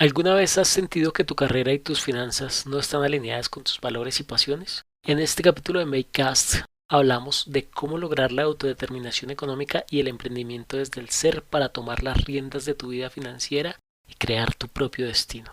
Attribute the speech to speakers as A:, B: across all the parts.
A: ¿Alguna vez has sentido que tu carrera y tus finanzas no están alineadas con tus valores y pasiones? En este capítulo de Makecast hablamos de cómo lograr la autodeterminación económica y el emprendimiento desde el ser para tomar las riendas de tu vida financiera y crear tu propio destino.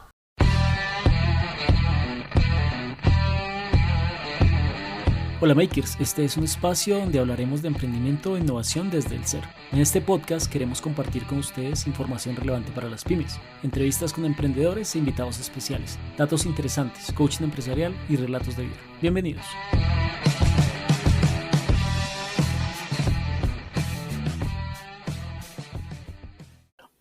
B: Hola Makers, este es un espacio donde hablaremos de emprendimiento e innovación desde el ser. En este podcast queremos compartir con ustedes información relevante para las pymes, entrevistas con emprendedores e invitados especiales, datos interesantes, coaching empresarial y relatos de vida. Bienvenidos.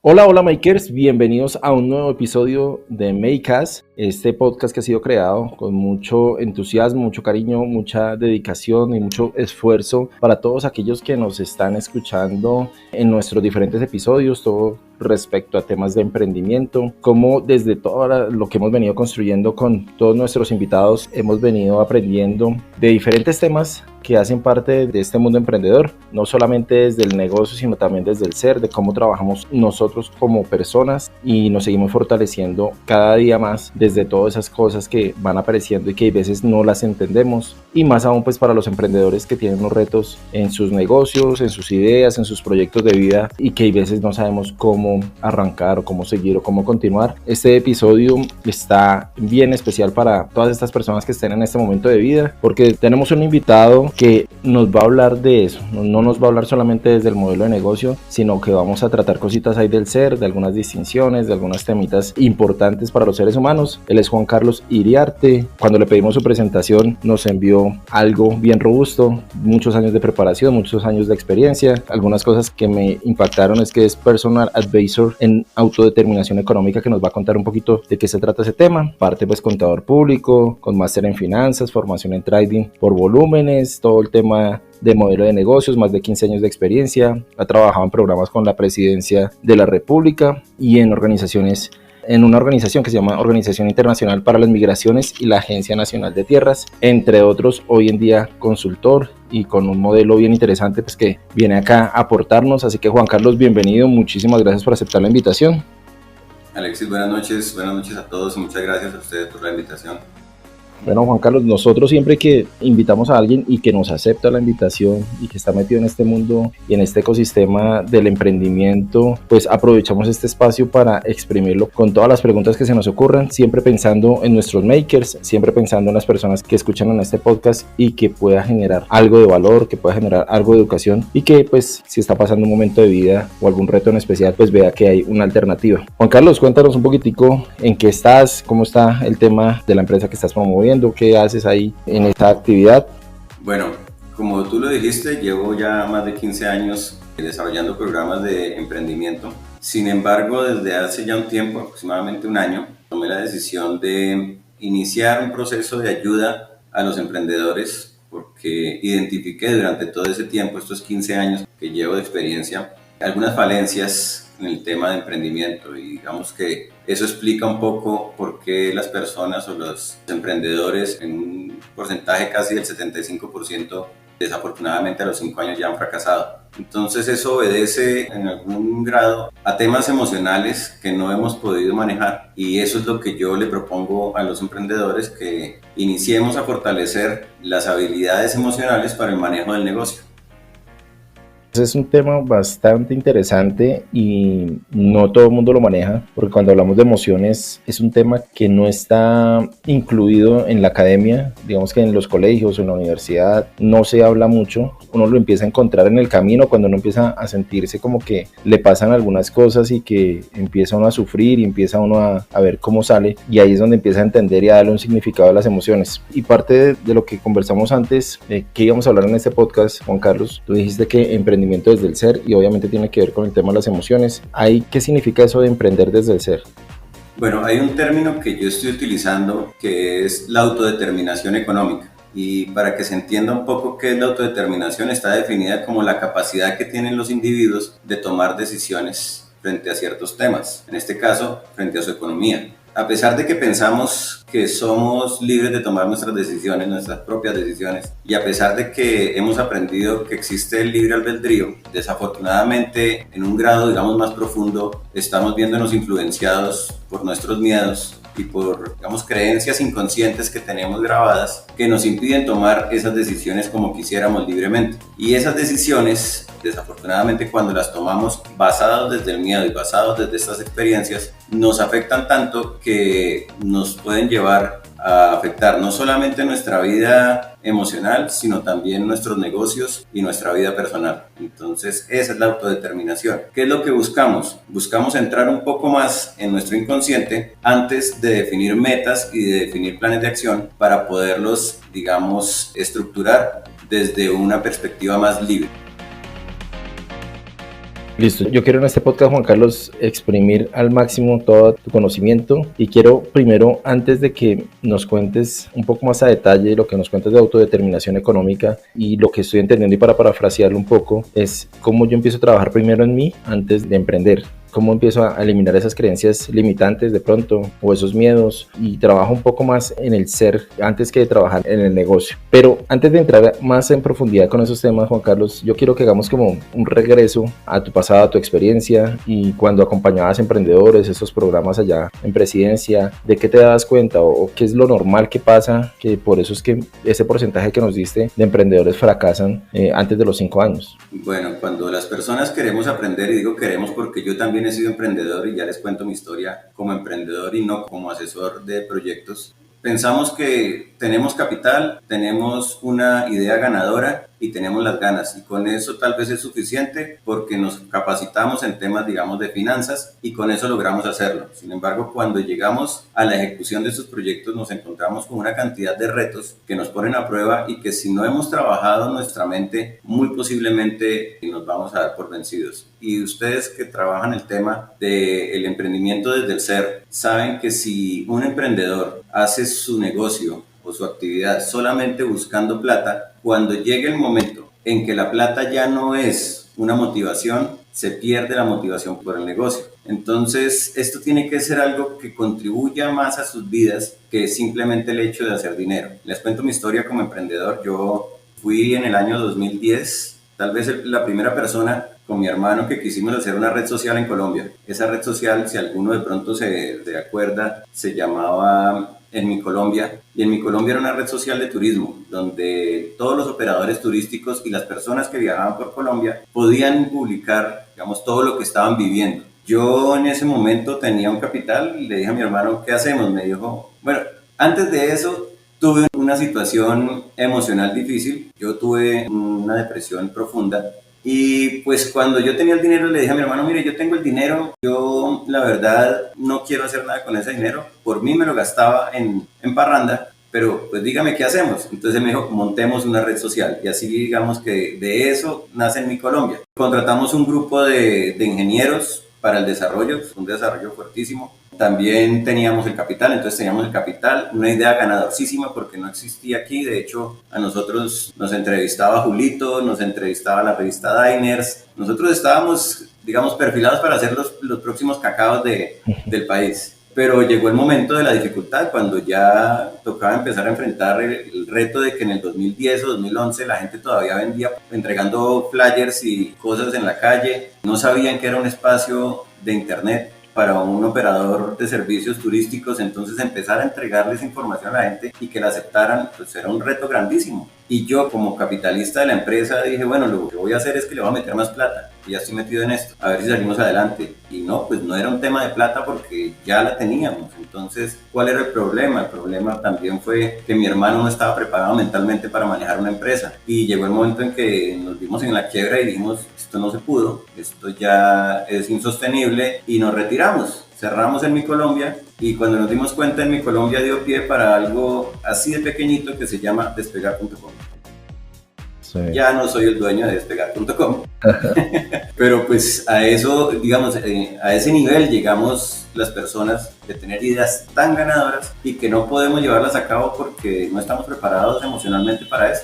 C: Hola Makers, bienvenidos a un nuevo episodio de Makecast, este podcast que ha sido creado con mucho entusiasmo, mucho cariño, mucha dedicación y mucho esfuerzo para todos aquellos que nos están escuchando en nuestros diferentes episodios, todo respecto a temas de emprendimiento, como desde todo lo que hemos venido construyendo con todos nuestros invitados, hemos venido aprendiendo de diferentes temas que hacen parte de este mundo emprendedor, no solamente desde el negocio, sino también desde el ser, de cómo trabajamos nosotros como personas y nos seguimos fortaleciendo cada día más desde todas esas cosas que van apareciendo y que a veces no las entendemos, y más aún pues para los emprendedores que tienen unos retos en sus negocios, en sus ideas, en sus proyectos de vida y que a veces no sabemos cómo arrancar o cómo seguir o cómo continuar. Este episodio está bien especial para todas estas personas que estén en este momento de vida, porque tenemos un invitado que nos va a hablar de eso. No nos va a hablar solamente desde el modelo de negocio, sino que vamos a tratar cositas ahí del ser, de algunas distinciones, de algunas temitas importantes para los seres humanos. Él es Juan Carlos Iriarte. Cuando le pedimos su presentación nos envió algo bien robusto, muchos años de preparación, muchos años de experiencia. Algunas cosas que me impactaron es que es Personal Advisor en autodeterminación económica, que nos va a contar un poquito de qué se trata ese tema. Parte pues contador público, con máster en finanzas, formación en trading por volúmenes, todo el tema de modelo de negocios, más de 15 años de experiencia. Ha trabajado en programas con la Presidencia de la República y en organizaciones, en una organización que se llama Organización Internacional para las Migraciones y la Agencia Nacional de Tierras, entre otros. Hoy en día consultor y con un modelo bien interesante pues que viene acá a aportarnos. Así que Juan Carlos, bienvenido, muchísimas gracias por aceptar la invitación.
D: Alexis, buenas noches a todos y muchas gracias a ustedes por la invitación.
C: Bueno, Juan Carlos, nosotros siempre que invitamos a alguien y que nos acepta la invitación y que está metido en este mundo y en este ecosistema del emprendimiento, pues aprovechamos este espacio para exprimirlo con todas las preguntas que se nos ocurran, siempre pensando en nuestros makers, siempre pensando en las personas que escuchan en este podcast y que pueda generar algo de valor, que pueda generar algo de educación y que pues si está pasando un momento de vida o algún reto en especial, pues vea que hay una alternativa. Juan Carlos, cuéntanos un poquitico en qué estás, cómo está el tema de la empresa que estás promoviendo. ¿Qué haces ahí en esta actividad?
D: Bueno, como tú lo dijiste, llevo ya más de 15 años desarrollando programas de emprendimiento. Sin embargo, desde hace ya un tiempo, aproximadamente un año, tomé la decisión de iniciar un proceso de ayuda a los emprendedores porque identifiqué durante todo ese tiempo, estos 15 años que llevo de experiencia, algunas falencias en el tema de emprendimiento, y digamos que eso explica un poco por qué las personas o los emprendedores en un porcentaje casi del 75% desafortunadamente a los 5 años ya han fracasado. Entonces eso obedece en algún grado a temas emocionales que no hemos podido manejar, y eso es lo que yo le propongo a los emprendedores, que iniciemos a fortalecer las habilidades emocionales para el manejo del negocio.
C: Es un tema bastante interesante y no todo el mundo lo maneja, porque cuando hablamos de emociones es un tema que no está incluido en la academia. Digamos que en los colegios o en la universidad no se habla mucho. Uno lo empieza a encontrar en el camino cuando uno empieza a sentirse como que le pasan algunas cosas y que empieza uno a sufrir y empieza uno a ver cómo sale, y ahí es donde empieza a entender y a darle un significado a las emociones. Y parte de lo que conversamos antes, que íbamos a hablar en este podcast, Juan Carlos, tú dijiste que emprendimiento desde el ser, y obviamente tiene que ver con el tema de las emociones. ¿Qué significa eso de emprender desde el ser?
D: Bueno, hay un término que yo estoy utilizando que es la autodeterminación económica. Y para que se entienda un poco qué es la autodeterminación, está definida como la capacidad que tienen los individuos de tomar decisiones frente a ciertos temas, en este caso frente a su economía. a pesar de que pensamos que somos libres de tomar nuestras decisiones, nuestras propias decisiones, y a pesar de que hemos aprendido que existe el libre albedrío, desafortunadamente en un grado, digamos, más profundo, estamos viéndonos influenciados por nuestros miedos y por, digamos, creencias inconscientes que tenemos grabadas que nos impiden tomar esas decisiones como quisiéramos libremente. Y esas decisiones, desafortunadamente, cuando las tomamos basados desde el miedo y basados desde estas experiencias, nos afectan tanto que nos pueden llevar a afectar no solamente nuestra vida emocional, sino también nuestros negocios y nuestra vida personal. Entonces, esa es la autodeterminación. ¿Qué es lo que buscamos? Buscamos entrar un poco más en nuestro inconsciente antes de definir metas y de definir planes de acción para poderlos, digamos, estructurar desde una perspectiva más libre.
C: Listo, yo quiero en este podcast, Juan Carlos, exprimir al máximo todo tu conocimiento y quiero primero, antes de que nos cuentes un poco más a detalle lo que nos cuentes de autodeterminación económica y lo que estoy entendiendo, y para parafrasearlo un poco, es cómo yo empiezo a trabajar primero en mí antes de emprender. Cómo empiezo a eliminar esas creencias limitantes de pronto o esos miedos y trabajo un poco más en el ser antes que de trabajar en el negocio. Pero antes de entrar más en profundidad con esos temas, Juan Carlos, yo quiero que hagamos como un regreso a tu pasado, a tu experiencia y cuando acompañabas emprendedores, esos programas allá en Presidencia, ¿de qué te dabas cuenta o qué es lo normal que pasa? Que por eso es que ese porcentaje que nos diste de emprendedores fracasan antes de los 5 años.
D: Bueno, cuando las personas queremos aprender, y digo queremos porque yo también he sido emprendedor y ya les cuento mi historia como emprendedor y no como asesor de proyectos, pensamos que tenemos capital, tenemos una idea ganadora y tenemos las ganas, y con eso tal vez es suficiente porque nos capacitamos en temas, digamos, de finanzas y con eso logramos hacerlo. Sin embargo, cuando llegamos a la ejecución de estos proyectos nos encontramos con una cantidad de retos que nos ponen a prueba y que si no hemos trabajado nuestra mente, muy posiblemente nos vamos a dar por vencidos. Y ustedes que trabajan el tema del emprendimiento desde el ser, saben que si un emprendedor hace su negocio o su actividad solamente buscando plata, cuando llegue el momento en que la plata ya no es una motivación, se pierde la motivación por el negocio. Entonces, esto tiene que ser algo que contribuya más a sus vidas que simplemente el hecho de hacer dinero. Les cuento mi historia como emprendedor. Yo fui en el año 2010, tal vez la primera persona con mi hermano que quisimos hacer una red social en Colombia. Esa red social, si alguno de pronto se acuerda, se llamaba En Mi Colombia, y En Mi Colombia era una red social de turismo donde todos los operadores turísticos y las personas que viajaban por Colombia podían publicar, digamos, todo lo que estaban viviendo. Yo en ese momento tenía un capital y le dije a mi hermano, ¿qué hacemos? Me dijo, bueno, antes de eso tuve una situación emocional difícil, yo tuve una depresión profunda. Y pues cuando yo tenía el dinero le dije a mi hermano, mire, yo tengo el dinero, yo la verdad no quiero hacer nada con ese dinero, por mí me lo gastaba en parranda, pero pues dígame qué hacemos. Entonces me dijo, montemos una red social, y así digamos que de eso nace En Mi Colombia. Contratamos un grupo de ingenieros para el desarrollo, un desarrollo fuertísimo. También teníamos el capital, entonces teníamos el capital, una idea ganadorcísima porque no existía aquí. De hecho, a nosotros nos entrevistaba Julito, nos entrevistaba la revista Diners. Nosotros estábamos, digamos, perfilados para ser los próximos cacaos del país. Pero llegó el momento de la dificultad, cuando ya tocaba empezar a enfrentar el reto de que en el 2010 o 2011 la gente todavía vendía entregando flyers y cosas en la calle. No sabían que era un espacio de internet para un operador de servicios turísticos, entonces empezar a entregarles información a la gente y que la aceptaran, pues era un reto grandísimo. Y yo como capitalista de la empresa dije, bueno, lo que voy a hacer es que le voy a meter más plata, y ya estoy metido en esto, a ver si salimos adelante. Y no, pues no era un tema de plata porque ya la teníamos. Entonces, ¿cuál era el problema? El problema también fue que mi hermano no estaba preparado mentalmente para manejar una empresa, y llegó el momento en que nos vimos en la quiebra y dijimos, esto no se pudo, esto ya es insostenible, y nos retiramos. Cerramos En Mi Colombia, y cuando nos dimos cuenta, En Mi Colombia dio pie para algo así de pequeñito que se llama Despegar.com. Sí. Ya no soy el dueño de Despegar.com, pero pues a eso, digamos, a ese nivel llegamos las personas de tener ideas tan ganadoras y que no podemos llevarlas a cabo porque no estamos preparados emocionalmente para eso.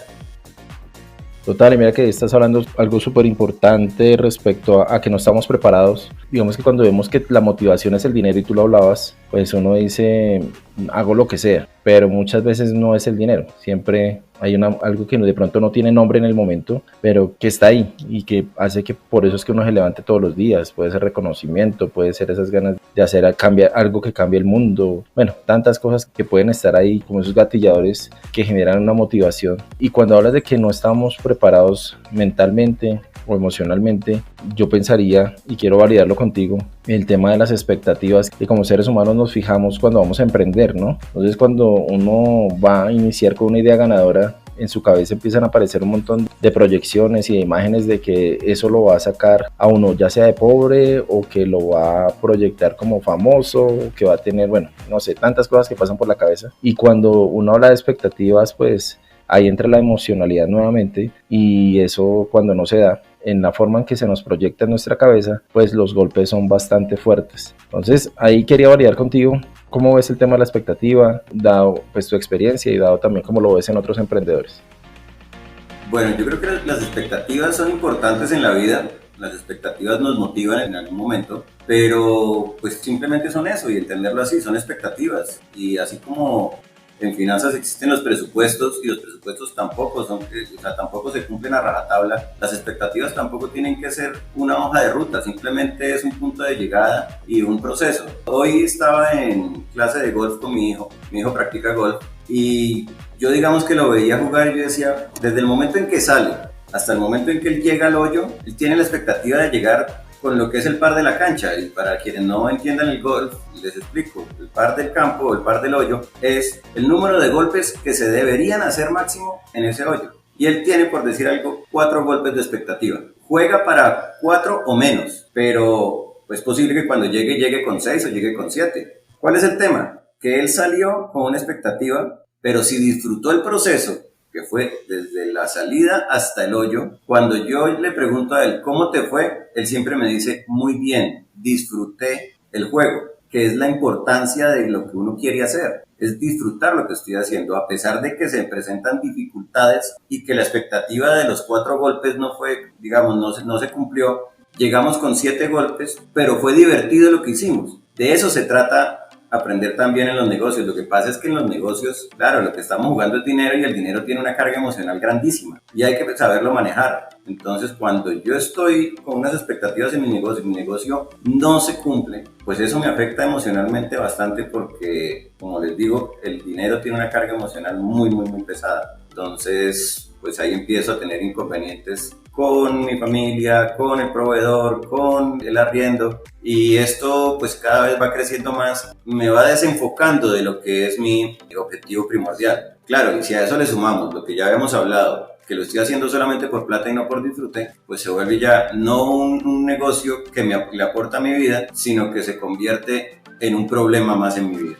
C: Total, y mira que estás hablando algo súper importante respecto a que no estamos preparados. Digamos que cuando vemos que la motivación es el dinero y tú lo hablabas, pues uno dice, hago lo que sea, pero muchas veces no es el dinero. Siempre hay algo que de pronto no tiene nombre en el momento, pero que está ahí y que hace que por eso es que uno se levante todos los días. Puede ser reconocimiento, puede ser esas ganas de hacer algo que cambie el mundo. Bueno, tantas cosas que pueden estar ahí como esos gatilladores que generan una motivación. Y cuando hablas de que no estamos preparados mentalmente o emocionalmente, yo pensaría, y quiero validarlo contigo, el tema de las expectativas que como seres humanos nos fijamos cuando vamos a emprender, ¿no? Entonces cuando uno va a iniciar con una idea ganadora, en su cabeza empiezan a aparecer un montón de proyecciones y de imágenes de que eso lo va a sacar a uno ya sea de pobre o que lo va a proyectar como famoso, o que va a tener, bueno, no sé, tantas cosas que pasan por la cabeza. Y cuando uno habla de expectativas, pues ahí entra la emocionalidad nuevamente, y eso cuando no se da en la forma en que se nos proyecta en nuestra cabeza, pues los golpes son bastante fuertes. Entonces ahí quería validar contigo cómo ves el tema de la expectativa, dado pues tu experiencia y dado también cómo lo ves en otros emprendedores.
D: Bueno, yo creo que las expectativas son importantes en la vida. Las expectativas nos motivan en algún momento, pero pues simplemente son eso, y entenderlo así, son expectativas. Y así como en finanzas existen los presupuestos, y los presupuestos tampoco tampoco se cumplen a rajatabla, las expectativas tampoco tienen que ser una hoja de ruta, simplemente es un punto de llegada y un proceso. Hoy estaba en clase de golf con mi hijo practica golf, y yo digamos que lo veía jugar y yo decía, desde el momento en que sale hasta el momento en que él llega al hoyo, él tiene la expectativa de llegar con lo que es el par de la cancha. Y para quienes no entiendan el golf, les explico, el par del campo o el par del hoyo es el número de golpes que se deberían hacer máximo en ese hoyo. Y él tiene, por decir algo, 4 golpes de expectativa. Juega para 4 o menos, pero es posible que cuando llegue con 6 o llegue con 7. ¿Cuál es el tema? Que él salió con una expectativa, pero si disfrutó el proceso, que fue desde la salida hasta el hoyo, cuando yo le pregunto a él cómo te fue, él siempre me dice, muy bien, disfruté el juego, que es la importancia de lo que uno quiere hacer, es disfrutar lo que estoy haciendo, a pesar de que se presentan dificultades y que la expectativa de los 4 golpes no fue, digamos, no se cumplió. Llegamos con 7 golpes, pero fue divertido lo que hicimos. De eso se trata aprender también en los negocios. Lo que pasa es que en los negocios, claro, lo que estamos jugando es dinero, y el dinero tiene una carga emocional grandísima y hay que saberlo manejar. Entonces, cuando yo estoy con unas expectativas en mi negocio no se cumple, pues eso me afecta emocionalmente bastante, porque, como les digo, el dinero tiene una carga emocional muy, muy, muy pesada. Entonces, pues ahí empiezo a tener inconvenientes con mi familia, con el proveedor, con el arriendo, y esto pues cada vez va creciendo más, me va desenfocando de lo que es mi objetivo primordial. Claro, y si a eso le sumamos lo que ya habíamos hablado, que lo estoy haciendo solamente por plata y no por disfrute, pues se vuelve ya no un negocio que le aporta a mi vida, sino que se convierte en un problema más en mi vida.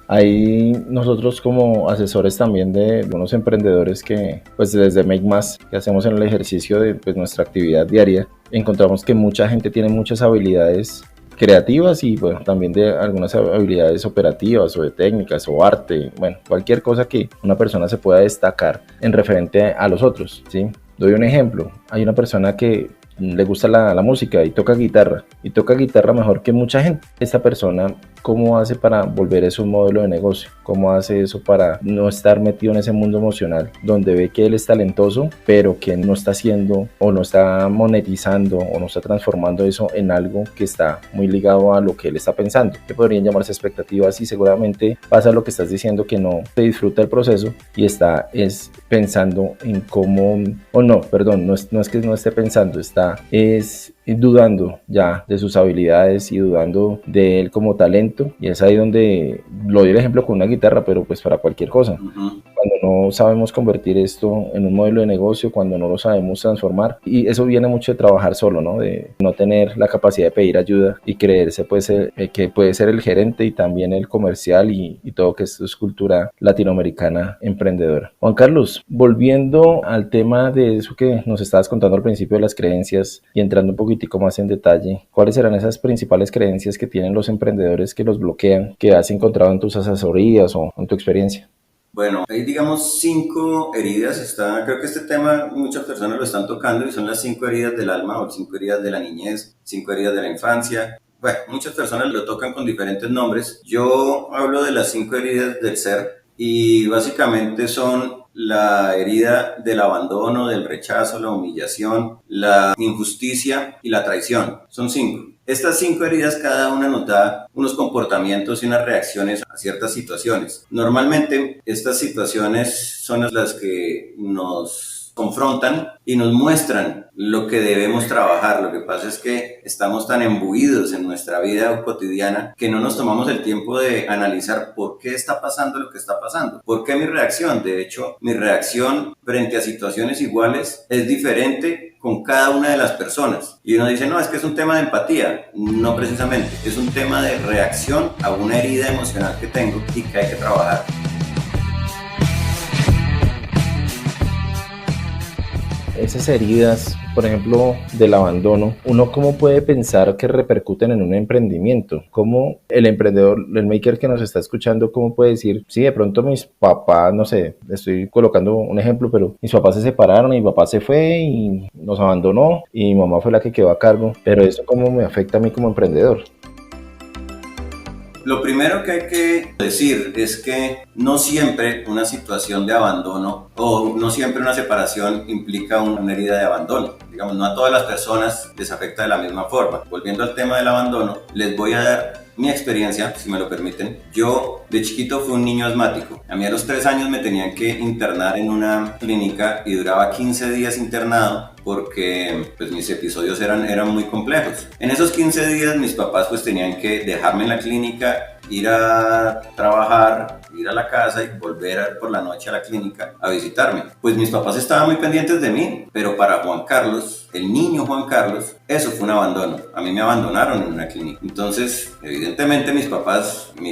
C: Ahí nosotros como asesores también de algunos emprendedores que pues desde Make Más, que hacemos en el ejercicio de pues, nuestra actividad diaria, encontramos que mucha gente tiene muchas habilidades creativas y bueno, también de algunas habilidades operativas o de técnicas o arte, bueno, cualquier cosa que una persona se pueda destacar en referente a los otros, ¿sí? Doy un ejemplo, hay una persona que le gusta la música y toca guitarra mejor que mucha gente. Esta persona, ¿cómo hace para volver eso un modelo de negocio? ¿Cómo hace eso para no estar metido en ese mundo emocional donde ve que él es talentoso pero que no está haciendo o no está monetizando o no está transformando eso en algo que está muy ligado a lo que él está pensando? Que podrían llamarse expectativas, y seguramente pasa lo que estás diciendo, que no se disfruta el proceso y está pensando en cómo, o no, perdón, no es que no esté pensando, es dudando ya de sus habilidades y dudando de él como talento, y es ahí donde lo doy el ejemplo con una guitarra, pero pues para cualquier cosa. Cuando no sabemos convertir esto en un modelo de negocio, cuando no lo sabemos transformar, y eso viene mucho de trabajar solo, ¿no? De no tener la capacidad de pedir ayuda y creerse pues que puede ser el gerente y también el comercial y todo, que esto es cultura latinoamericana emprendedora. Juan Carlos, volviendo al tema de eso que nos estabas contando al principio de las creencias y entrando un poquitico más en detalle, ¿cuáles serán esas principales creencias que tienen los emprendedores que los bloquean, que has encontrado en tus asesorías o en tu experiencia?
D: Bueno, hay digamos 5 heridas. Creo que este tema muchas personas lo están tocando y son las 5 heridas del alma o 5 heridas de la niñez, 5 heridas de la infancia. Bueno, muchas personas lo tocan con diferentes nombres. Yo hablo de las 5 heridas del ser y básicamente son la herida del abandono, del rechazo, la humillación, la injusticia y la traición. Son 5. Estas 5 heridas cada una nos da unos comportamientos y unas reacciones a ciertas situaciones. Normalmente estas situaciones son las que nos confrontan y nos muestran lo que debemos trabajar. Lo que pasa es que estamos tan embuidos en nuestra vida cotidiana que no nos tomamos el tiempo de analizar por qué está pasando lo que está pasando. ¿Por qué mi reacción? De hecho, mi reacción frente a situaciones iguales es diferente con cada una de las personas. Y uno dice, no, es que es un tema de empatía. No precisamente, es un tema de reacción a una herida emocional que tengo y que hay que trabajar.
C: Esas heridas, por ejemplo, del abandono, ¿uno cómo puede pensar que repercuten en un emprendimiento? ¿Cómo el emprendedor, el maker que nos está escuchando, cómo puede decir, sí, de pronto mis papás, no sé, estoy colocando un ejemplo, pero mis papás se separaron, mi papá se fue y nos abandonó y mi mamá fue la que quedó a cargo, pero eso cómo me afecta a mí como emprendedor?
D: Lo primero que hay que decir es que no siempre una situación de abandono o no siempre una separación implica una herida de abandono. Digamos, no a todas las personas les afecta de la misma forma. Volviendo al tema del abandono, les voy a dar mi experiencia, si me lo permiten. Yo de chiquito fui un niño asmático. A mí a los 3 años me tenían que internar en una clínica y duraba 15 días internado porque pues, mis episodios eran muy complejos. En esos 15 días mis papás pues tenían que dejarme en la clínica, ir a trabajar, ir a la casa y volver por la noche a la clínica a visitarme. Pues mis papás estaban muy pendientes de mí, pero para Juan Carlos, el niño Juan Carlos, eso fue un abandono. A mí me abandonaron en una clínica. Entonces, evidentemente mi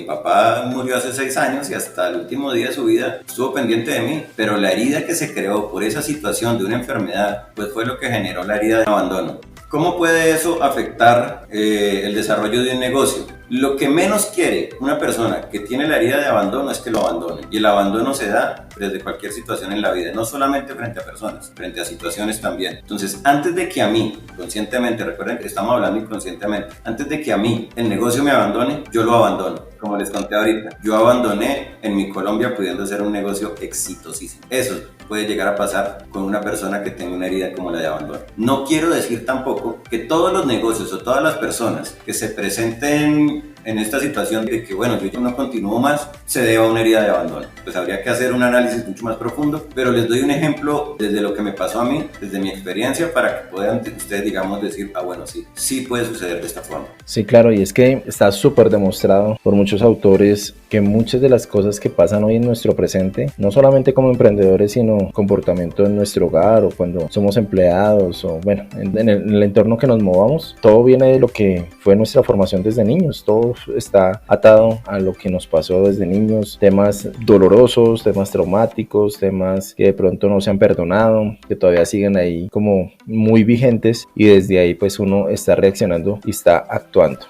D: papá murió hace 6 años y hasta el último día de su vida estuvo pendiente de mí, pero la herida que se creó por esa situación de una enfermedad, pues fue lo que generó la herida de abandono. ¿Cómo puede eso afectar el desarrollo de un negocio? Lo que menos quiere una persona que tiene la herida de abandono es que lo abandone. Y el abandono se da desde cualquier situación en la vida, no solamente frente a personas, frente a situaciones también. Entonces, antes de que a mí, conscientemente, recuerden que estamos hablando inconscientemente, antes de que a mí el negocio me abandone, yo lo abandono. Como les conté ahorita, yo abandoné en mi Colombia pudiendo ser un negocio exitosísimo. Eso puede llegar a pasar con una persona que tenga una herida como la de abandono. No quiero decir tampoco que todos los negocios o todas las personas que se presenten en esta situación de que, bueno, yo no continúo más, se deba a una herida de abandono. Pues habría que hacer un análisis mucho más profundo, pero les doy un ejemplo desde lo que me pasó a mí, desde mi experiencia, para que puedan ustedes, digamos, decir, bueno, sí puede suceder de esta forma.
C: Sí, claro, y es que está súper demostrado por muchos autores que muchas de las cosas que pasan hoy en nuestro presente, no solamente como emprendedores, sino comportamiento en nuestro hogar o cuando somos empleados o bueno, en el entorno que nos movamos, todo viene de lo que fue nuestra formación desde niños, todo está atado a lo que nos pasó desde niños, temas dolorosos, temas traumáticos, temas que de pronto no se han perdonado, que todavía siguen ahí como muy vigentes y desde ahí pues uno está reaccionando y está actuando.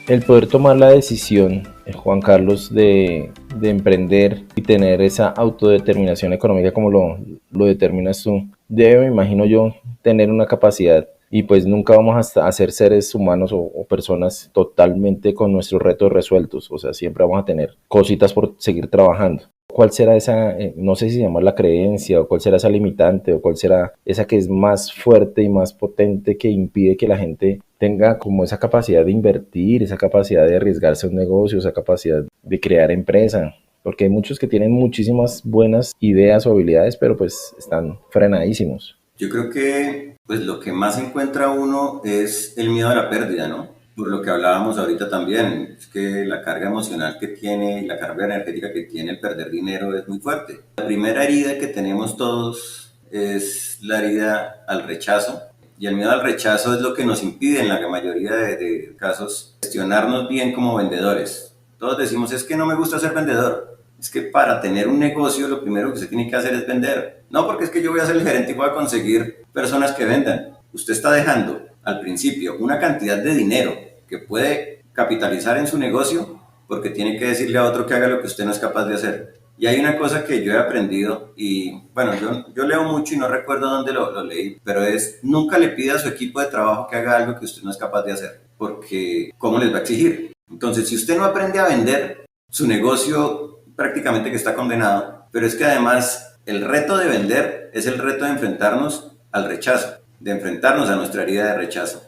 C: El poder tomar la decisión, Juan Carlos, de emprender y tener esa autodeterminación económica como lo determinas tú, debe, me imagino yo, tener una capacidad y pues nunca vamos a ser seres humanos o personas totalmente con nuestros retos resueltos, o sea, siempre vamos a tener cositas por seguir trabajando. ¿Cuál será esa, no sé si se llama la creencia, o cuál será esa limitante, o cuál será esa que es más fuerte y más potente que impide que la gente tenga como esa capacidad de invertir, esa capacidad de arriesgarse a un negocio, esa capacidad de crear empresa? Porque hay muchos que tienen muchísimas buenas ideas o habilidades, pero pues están frenadísimos.
D: Yo creo que pues lo que más encuentra uno es el miedo a la pérdida, ¿no? Por lo que hablábamos ahorita también, es que la carga emocional que tiene y la carga energética que tiene el perder dinero es muy fuerte. La primera herida que tenemos todos es la herida al rechazo, y el miedo al rechazo es lo que nos impide en la mayoría de casos gestionarnos bien como vendedores. Todos decimos, es que no me gusta ser vendedor. Es que para tener un negocio lo primero que se tiene que hacer es vender. No porque es que yo voy a ser el gerente y voy a conseguir personas que vendan. Usted está dejando al principio una cantidad de dinero que puede capitalizar en su negocio porque tiene que decirle a otro que haga lo que usted no es capaz de hacer. Y hay una cosa que yo he aprendido y bueno, yo leo mucho y no recuerdo dónde lo leí, pero es nunca le pida a su equipo de trabajo que haga algo que usted no es capaz de hacer, porque ¿cómo les va a exigir? Entonces, si usted no aprende a vender, su negocio prácticamente que está condenado, pero es que además el reto de vender es el reto de enfrentarnos al rechazo, de enfrentarnos a nuestra herida de rechazo.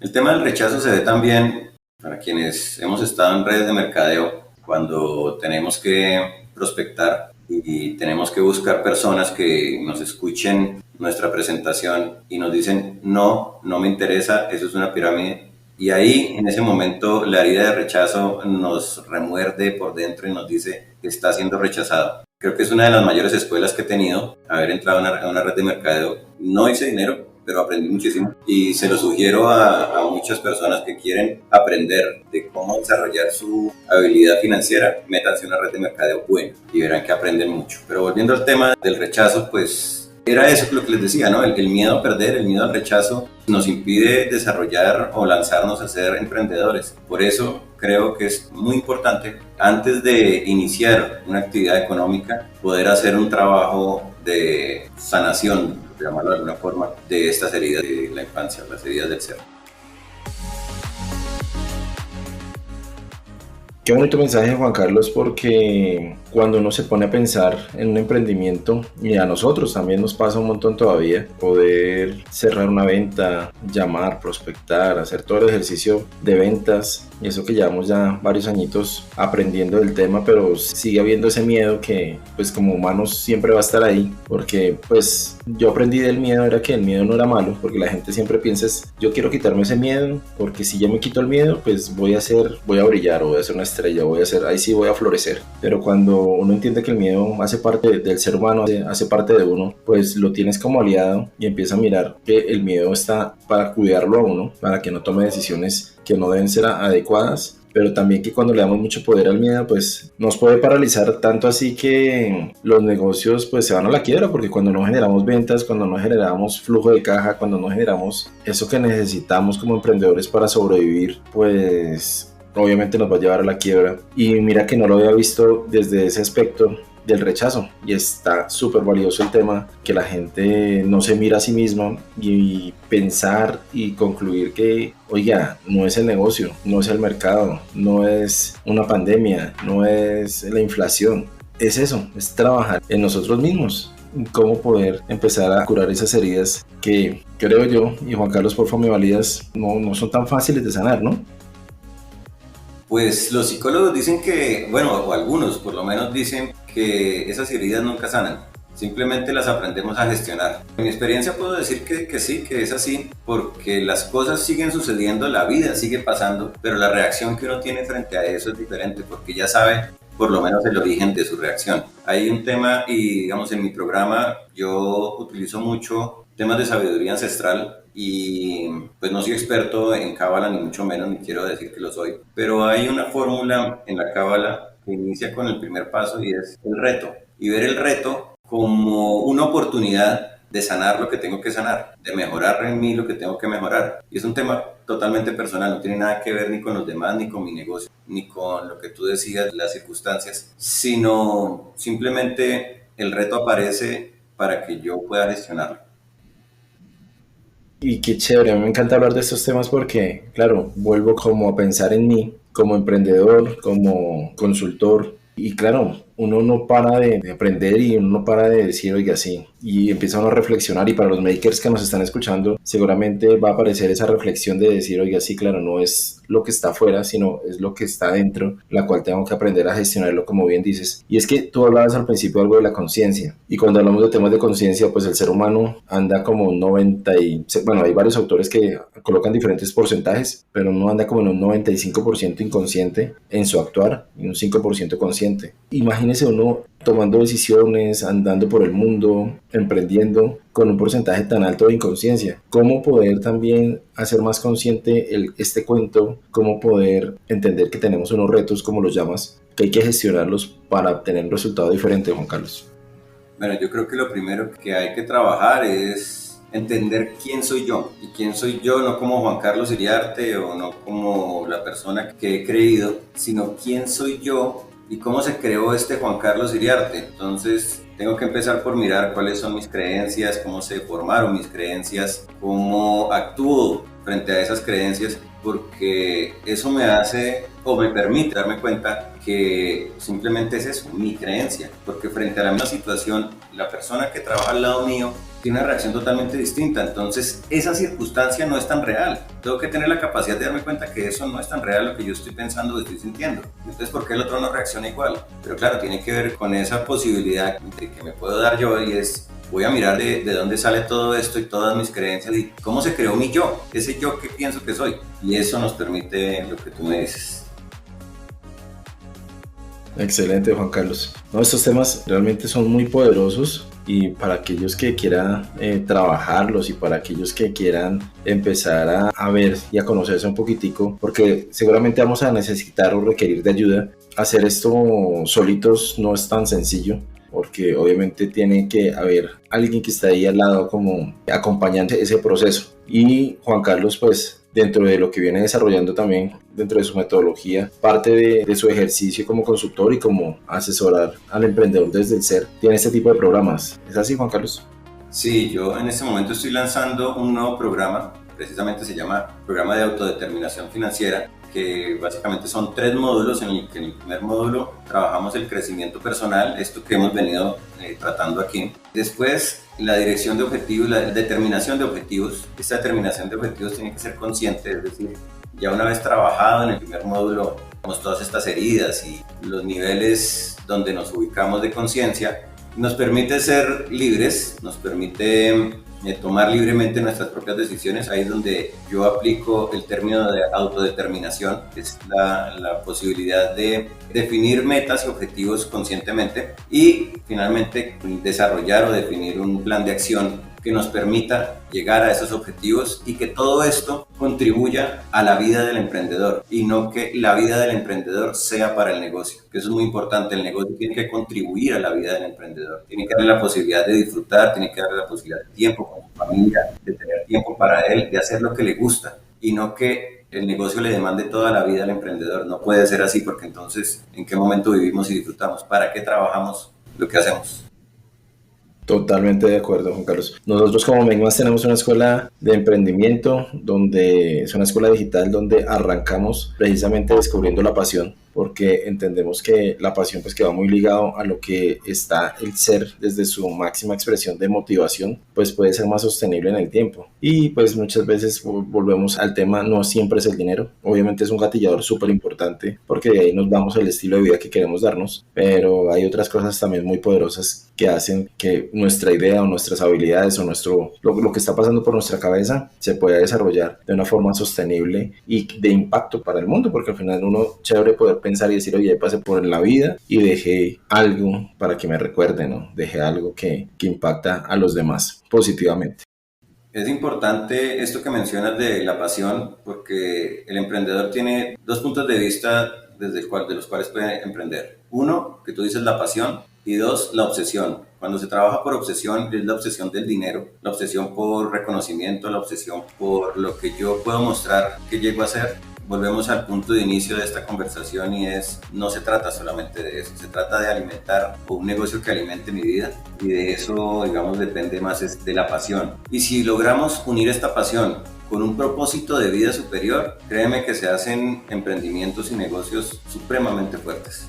D: El tema del rechazo se ve también para quienes hemos estado en redes de mercadeo, cuando tenemos que prospectar y tenemos que buscar personas que nos escuchen nuestra presentación y nos dicen, no me interesa, eso es una pirámide. Y ahí, en ese momento, la herida de rechazo nos remuerde por dentro y nos dice que está siendo rechazado. Creo que es una de las mayores escuelas que he tenido, haber entrado a una red de mercadeo. No hice dinero, pero aprendí muchísimo y se lo sugiero a muchas personas que quieren aprender de cómo desarrollar su habilidad financiera. Métanse en una red de mercadeo buena y verán que aprenden mucho. Pero volviendo al tema del rechazo, pues era eso lo que les decía, ¿no? El miedo a perder, el miedo al rechazo nos impide desarrollar o lanzarnos a ser emprendedores. Por eso creo que es muy importante, antes de iniciar una actividad económica, poder hacer un trabajo de sanación, por llamarlo de alguna forma, de estas heridas de la infancia, las heridas del ser.
C: Qué bonito mensaje, Juan Carlos, porque cuando uno se pone a pensar en un emprendimiento, y a nosotros también nos pasa un montón todavía, poder cerrar una venta, llamar, prospectar, hacer todo el ejercicio de ventas, y eso que llevamos ya varios añitos aprendiendo del tema, pero sigue habiendo ese miedo que pues como humanos siempre va a estar ahí, porque pues yo aprendí del miedo, era que el miedo no era malo, porque la gente siempre piensa yo quiero quitarme ese miedo, porque si ya me quito el miedo, pues voy a brillar, o voy a ser una estrella, ahí sí voy a florecer. Pero cuando uno entiende que el miedo hace parte del ser humano, hace parte de uno, pues lo tienes como aliado y empieza a mirar que el miedo está para cuidarlo a uno, para que no tome decisiones que no deben ser adecuadas, pero también que cuando le damos mucho poder al miedo, pues nos puede paralizar tanto así que los negocios pues se van a la quiebra, porque cuando no generamos ventas, cuando no generamos flujo de caja, cuando no generamos eso que necesitamos como emprendedores para sobrevivir, pues obviamente nos va a llevar a la quiebra. Y mira que no lo había visto desde ese aspecto del rechazo, y está súper valioso el tema, que la gente no se mira a sí misma y pensar y concluir que, oiga, no es el negocio, no es el mercado, no es una pandemia, no es la inflación, es eso, es trabajar en nosotros mismos, cómo poder empezar a curar esas heridas que creo yo, y Juan Carlos, por favor me validas, no son tan fáciles de sanar, ¿no?
D: Pues los psicólogos dicen que, bueno, o algunos por lo menos dicen que esas heridas nunca sanan, simplemente las aprendemos a gestionar. En mi experiencia puedo decir que sí, que es así, porque las cosas siguen sucediendo, la vida sigue pasando, pero la reacción que uno tiene frente a eso es diferente, porque ya sabe por lo menos el origen de su reacción. Hay un tema, y digamos en mi programa yo utilizo mucho temas de sabiduría ancestral, y pues no soy experto en cábala ni mucho menos, ni quiero decir que lo soy, pero hay una fórmula en la cábala que inicia con el primer paso y es el reto, y ver el reto como una oportunidad de sanar lo que tengo que sanar, de mejorar en mí lo que tengo que mejorar. Y es un tema totalmente personal, no tiene nada que ver ni con los demás, ni con mi negocio, ni con lo que tú decías, las circunstancias, sino simplemente el reto aparece para que yo pueda gestionarlo.
C: Y qué chévere, a mí me encanta hablar de estos temas porque, claro, vuelvo como a pensar en mí, como emprendedor, como consultor, y claro, uno no para de aprender y uno no para de decir, oiga, sí, y empieza uno a reflexionar, y para los makers que nos están escuchando, seguramente va a aparecer esa reflexión de decir, oiga, sí, claro, no es lo que está afuera, sino es lo que está adentro, la cual tengo que aprender a gestionarlo, como bien dices. Y es que tú hablabas al principio algo de la conciencia, y cuando hablamos de temas de conciencia, pues el ser humano anda como un 90 y, bueno, hay varios autores que colocan diferentes porcentajes, pero uno anda como en un 95% inconsciente en su actuar y un 5% consciente. Imagínese uno tomando decisiones, andando por el mundo, emprendiendo con un porcentaje tan alto de inconsciencia. ¿Cómo poder también hacer más consciente este cuento? ¿Cómo poder entender que tenemos unos retos, como los llamas, que hay que gestionarlos para obtener un resultado diferente, Juan Carlos?
D: Bueno, yo creo que lo primero que hay que trabajar es entender quién soy yo. Y quién soy yo no como Juan Carlos Iriarte o no como la persona que he creído, sino quién soy yo y cómo se creó este Juan Carlos Iriarte. Entonces tengo que empezar por mirar cuáles son mis creencias, cómo se formaron mis creencias, cómo actúo frente a esas creencias, porque eso me hace o me permite darme cuenta que simplemente es eso, mi creencia, porque frente a la misma situación, la persona que trabaja al lado mío tiene una reacción totalmente distinta. Entonces esa circunstancia no es tan real. Tengo que tener la capacidad de darme cuenta que eso no es tan real lo que yo estoy pensando o estoy sintiendo. Entonces, ¿por qué el otro no reacciona igual? Pero claro, tiene que ver con esa posibilidad de que me puedo dar yo, y es: voy a mirar de dónde sale todo esto y todas mis creencias y cómo se creó mi yo, ese yo que pienso que soy. Y eso nos permite lo que tú me dices.
C: Excelente, Juan Carlos. No, estos temas realmente son muy poderosos, y para aquellos que quieran trabajarlos, y para aquellos que quieran empezar a ver y a conocerse un poquitico, porque seguramente vamos a necesitar o requerir de ayuda. Hacer esto solitos no es tan sencillo, porque obviamente tiene que haber alguien que esté ahí al lado como acompañando ese proceso. Y Juan Carlos, pues dentro de lo que viene desarrollando también, dentro de su metodología, parte de su ejercicio como consultor y como asesorar al emprendedor desde el ser, tiene este tipo de programas. ¿Es así, Juan Carlos?
D: Sí, yo en este momento estoy lanzando un nuevo programa, precisamente se llama Programa de Autodeterminación Financiera, que básicamente son 3 módulos, en el que en el primer módulo trabajamos el crecimiento personal, esto que hemos venido tratando aquí. Después, la dirección de objetivos, la determinación de objetivos. Esta determinación de objetivos tiene que ser consciente, es decir, ya una vez trabajado en el primer módulo, tenemos todas estas heridas y los niveles donde nos ubicamos de conciencia, nos permite ser libres, nos permite tomar libremente nuestras propias decisiones. Ahí es donde yo aplico el término de autodeterminación, que es la posibilidad de definir metas y objetivos conscientemente y finalmente desarrollar o definir un plan de acción que nos permita llegar a esos objetivos, y que todo esto contribuya a la vida del emprendedor y no que la vida del emprendedor sea para el negocio, que eso es muy importante. El negocio tiene que contribuir a la vida del emprendedor, tiene que darle la posibilidad de disfrutar, tiene que darle la posibilidad de tiempo con su familia, de tener tiempo para él, de hacer lo que le gusta, y no que el negocio le demande toda la vida al emprendedor. No puede ser así, porque entonces ¿en qué momento vivimos y disfrutamos? ¿Para qué trabajamos lo que hacemos?
C: Totalmente de acuerdo, Juan Carlos. Nosotros como Megmas tenemos una escuela de emprendimiento, donde es una escuela digital donde arrancamos precisamente descubriendo la pasión, porque entendemos que la pasión pues que va muy ligado a lo que está el ser desde su máxima expresión de motivación, pues puede ser más sostenible en el tiempo. Y pues muchas veces volvemos al tema, no siempre es el dinero. Obviamente es un gatillador súper importante, porque de ahí nos vamos al estilo de vida que queremos darnos, pero hay otras cosas también muy poderosas que hacen que nuestra idea o nuestras habilidades o lo que está pasando por nuestra cabeza se pueda desarrollar de una forma sostenible y de impacto para el mundo, porque al final uno chévere poder pensar y decir: oye, pasé por la vida y dejé algo para que me recuerden, ¿no? Dejé algo que impacta a los demás positivamente.
D: Es importante esto que mencionas de la pasión, porque el emprendedor tiene 2 puntos de vista de los cuales puede emprender. Uno, que tú dices, la pasión, y 2, la obsesión. Cuando se trabaja por obsesión, es la obsesión del dinero, la obsesión por reconocimiento, la obsesión por lo que yo puedo mostrar que llego a ser. Volvemos al punto de inicio de esta conversación, y no se trata solamente de eso, se trata de alimentar un negocio que alimente mi vida, y de eso, digamos, depende más de la pasión. Y si logramos unir esta pasión con un propósito de vida superior, créeme que se hacen emprendimientos y negocios supremamente fuertes.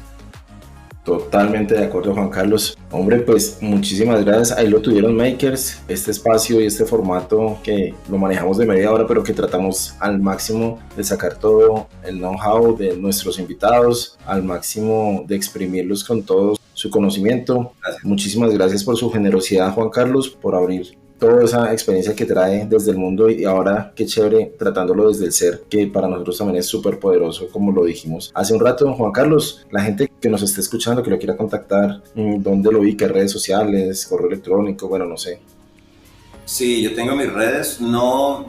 C: Totalmente de acuerdo, Juan Carlos. Hombre, pues muchísimas gracias. Ahí lo tuvieron, Makers. Este espacio y este formato que lo manejamos de media hora, pero que tratamos al máximo de sacar todo el know-how de nuestros invitados, al máximo de exprimirlos con todo su conocimiento.
D: Gracias.
C: Muchísimas gracias por su generosidad, Juan Carlos, por abrir toda esa experiencia que trae desde el mundo, y ahora qué chévere tratándolo desde el ser, que para nosotros también es súper poderoso, como lo dijimos hace un rato. Juan Carlos, la gente que nos esté escuchando, que lo quiera contactar, ¿dónde lo ubica? ¿Redes sociales, correo electrónico? Bueno, no sé.
D: Sí, yo tengo mis redes, no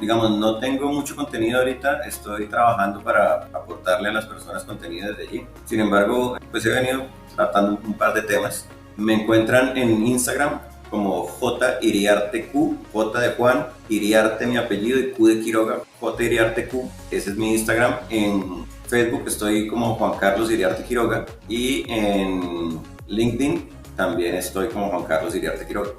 D: tengo mucho contenido ahorita, estoy trabajando para aportarle a las personas contenido desde allí. Sin embargo, pues he venido tratando un par de temas. Me encuentran en Instagram como J Iriarte Q, J de Juan, Iriarte mi apellido y Q de Quiroga, J Iriarte Q, ese es mi Instagram. En Facebook estoy como Juan Carlos Iriarte Quiroga y en LinkedIn también estoy como Juan Carlos Iriarte Quiroga.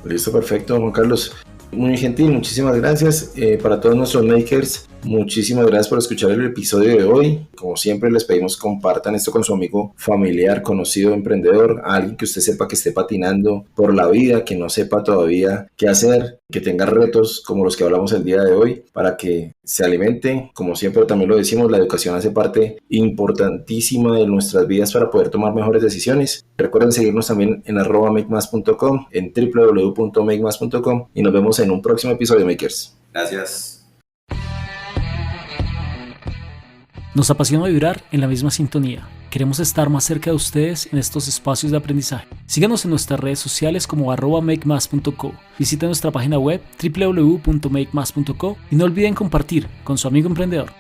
C: Listo, perfecto, Juan Carlos. Muy gentil, muchísimas gracias. Para todos nuestros makers, muchísimas gracias por escuchar el episodio de hoy. Como siempre les pedimos compartan esto con su amigo familiar, conocido, emprendedor, alguien que usted sepa que esté patinando por la vida, que no sepa todavía qué hacer, que tenga retos como los que hablamos el día de hoy, para que se alimente. Como siempre también lo decimos, la educación hace parte importantísima de nuestras vidas para poder tomar mejores decisiones. Recuerden seguirnos también en @makemas.com, en www.makemas.com y nos vemos en un próximo episodio, makers.
D: Gracias.
B: Nos apasiona vibrar en la misma sintonía. Queremos estar más cerca de ustedes en estos espacios de aprendizaje. Síganos en nuestras redes sociales como @makemas.co. Visiten nuestra página web www.makemas.co y no olviden compartir con su amigo emprendedor.